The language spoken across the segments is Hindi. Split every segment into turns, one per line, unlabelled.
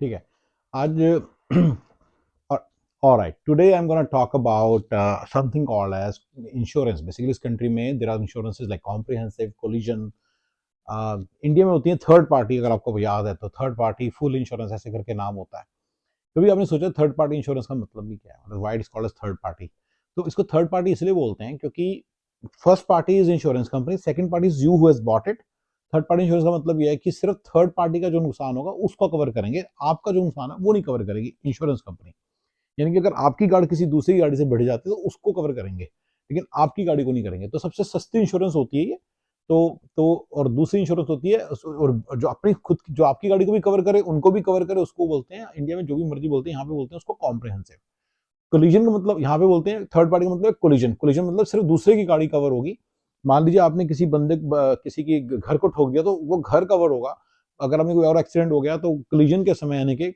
ठीक है। आज all right, today I'm going to talk about something called as insurance. Basically इस country में there are insurances like comprehensive, collision. India में होती है थर्ड पार्टी, अगर आपको याद है तो थर्ड पार्टी फुल इंश्योरेंस ऐसे करके नाम होता है। कभी आपने सोचा थर्ड पार्टी इंश्योरेंस का मतलब भी क्या है, मतलब why is called as third party? तो इसको थर्ड पार्टी इसलिए बोलते हैं क्योंकि first party is insurance company, second party is you who has bought it. Third party insurance का मतलब यह है कि सिर्फ थर्ड पार्टी का जो नुकसान होगा उसको कवर करेंगे, आपका जो नुकसान है वो नहीं कवर करेगी इंश्योरेंस कंपनी। यानी कि अगर आपकी गाड़ी किसी दूसरी गाड़ी से बढ़ जाती है तो उसको कवर करेंगे, लेकिन आपकी गाड़ी को नहीं करेंगे। तो सबसे सस्ती इंश्योरेंस होती है ये। तो और दूसरी इंश्योरेंस होती है और जो अपनी खुद जो आपकी गाड़ी को भी कवर करे उनको भी कवर करे, उसको बोलते हैं इंडिया में जो भी मर्जी बोलते हैं, यहाँ पे बोलते हैं उसको कॉम्प्रिहेंसिव। कोलिजन का मतलब यहाँ पे बोलते हैं थर्ड पार्टी का मतलब कोलिजन। कोलिजन मतलब सिर्फ दूसरे की गाड़ी कवर होगी। मान लीजिए आपने किसी बंदे किसी की घर को ठोक दिया तो वो घर कवर होगा। अगर हमें कोई और एक्सीडेंट हो गया तो कोलिजन के समय आने के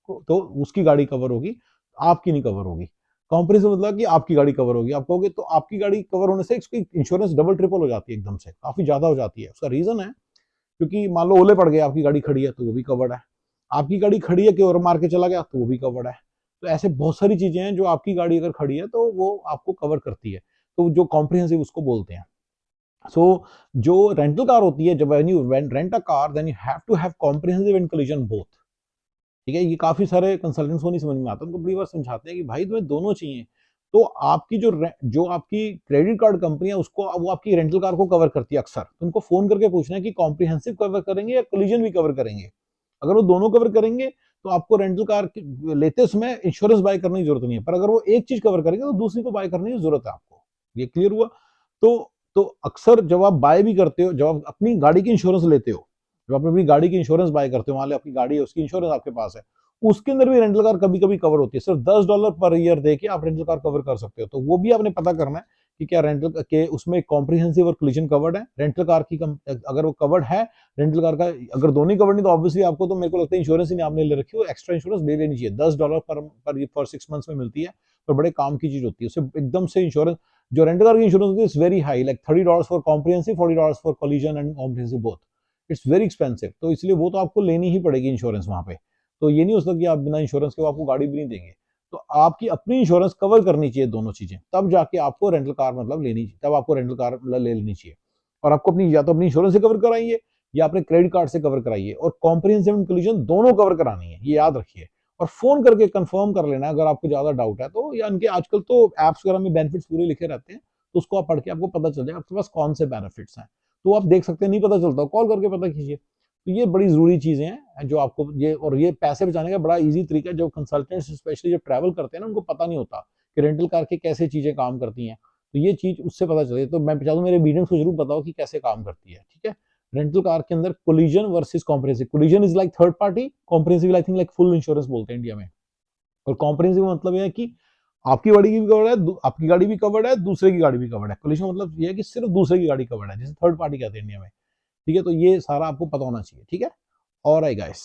तो उसकी गाड़ी कवर होगी, आपकी नहीं कवर होगी। कॉम्प्रिहेंसिव मतलब कि आपकी गाड़ी कवर होगी। आप कहोगे तो आपकी गाड़ी कवर होने से इसकी इंश्योरेंस डबल ट्रिपल हो जाती है, एकदम से काफी ज्यादा हो जाती है। उसका रीजन है क्योंकि मान लो ओले पड़ गए, आपकी गाड़ी खड़ी है तो वो भी कवर्ड है। आपकी गाड़ी खड़ी है कि और मार के चला गया तो वो भी कवर्ड है। तो ऐसे बहुत सारी चीजें हैं जो आपकी गाड़ी अगर खड़ी है तो वो आपको कवर करती है। तो जो कॉम्प्रिहेंसिव उसको बोलते हैं। सो जो रेंटल कार होती है, जब when you rent a car then you have to have comprehensive and collision both. ठीक है, ये काफी सारे कंसल्टेंट्स को नहीं समझ में आता, उनको बड़ी बार समझाते हैं कि भाई तुम्हें दोनों चाहिए। तो आपकी जो आपकी क्रेडिट कार्ड कंपनी है उसको वो आपकी रेंटल कार को कवर करती है अक्सर, तो उनको फोन करके पूछना है कि कॉम्प्रिहेंसिव कवर करेंगे या कोलिजन भी कवर करेंगे। अगर वो दोनों कवर करेंगे तो आपको रेंटल कार लेते समय इंश्योरेंस बाय करने की जरूरत नहीं है, पर अगर वो एक चीज कवर करेंगे तो दूसरी को बाय करने की जरूरत है आपको। ये क्लियर हुआ? तो तो अक्सर जब आप बाय भी करते हो, जब आप अपनी गाड़ी की इंश्योरेंस लेते हो, जब आप अपनी गाड़ी की इंश्योरेंस बाय करते हो, मान लो आपकी गाड़ी है उसकी इंश्योरेंस आपके पास है, उसके अंदर भी रेंटल कार कभी कभी कवर होती है। सिर्फ $10 पर ईयर दे के आप रेंटल कार कवर कर सकते हो। तो वो भी आपने पता करना है कि क्या रेंटल के उसमें कॉम्प्रिहेंसिव और कोलिजन कवर्ड है। रेंटल कार की अगर वो कवर्ड है रेंटल कार का, अगर दोनों ही कवर्ड नहीं तो ऑब्वियसली आपको, तो मेरे को लगता है इंश्योरेंस ही नहीं आपने ले रखी हो, एक्स्ट्रा इंश्योरेंस ले लेनी चाहिए। $10 पर 6 मंथ्स में मिलती है, पर बड़े काम की चीज होती है। उससे एकदम से इंश्योरेंस, जो रेंटल कार की इंश्योरेंस होती है it's very high, like $30 for comprehensive, $40 for collision and comprehensive both. It's very expensive, तो इसलिए वो तो आपको लेनी ही पड़ेगी इंश्योरेंस वहां पे। तो ये नहीं हो सकता कि आप बिना इंश्योरेंस के आपको गाड़ी भी नहीं देंगे। तो आपकी अपनी इंश्योरेंस कवर करनी चाहिए दोनों चीजें, तब जाके आपको रेंटल कार मतलब लेनी चाहिए, तब आपको रेंटल कार मतलब ले लेनी चाहिए। और आपको अपनी या तो अपनी इंश्योरेंस से कवर कराइए या अपने क्रेडिट कार्ड से कवर कराइए, और कॉम्प्रिहेंसिव एंड कोलिजन दोनों कवर करानी है, ये याद रखिए। और फोन करके कंफर्म कर लेना अगर आपको ज्यादा डाउट है तो, या इनके आजकल तो एप्स वगैरह में बेनिफिट्स पूरे लिखे रहते हैं, तो उसको आप पढ़ के आपको पता चल जाएगा आपके पास कौन से बेनिफिट्स हैं। तो आप देख सकते हैं, नहीं पता चलता कॉल करके पता कीजिए। तो ये बड़ी जरूरी चीजें हैं जो आपको, ये और ये पैसे बचाने का बड़ा इजी तरीका है। जो कंसल्टेंट्स स्पेशली जो ट्रैवल करते हैं ना, उनको पता नहीं होता कि रेंटल कार की कैसे चीजें काम करती हैं। तो ये चीज उससे पता चले, तो मैं चाहता हूँ मेरे मीडियम्स को जरूर बताओ कि कैसे काम करती है। ठीक है, रेंटल कार के अंदर collision versus comprehensive. Collision is like third party, comprehensive I think like full insurance बोलते हैं इंडिया में। और कॉम्प्रिहेंसिव मतलब यह है कि आपकी गाड़ी की भी कवर्ड है, आपकी गाड़ी भी कवर्ड है, दूसरे की गाड़ी भी कवर्ड है। कोलिजन मतलब यह है कि सिर्फ दूसरे की गाड़ी कवर्ड है, जिसे थर्ड पार्टी कहते हैं इंडिया में। ठीक है, तो ये सारा आपको पता होना चाहिए। ठीक है, और आई गाइस।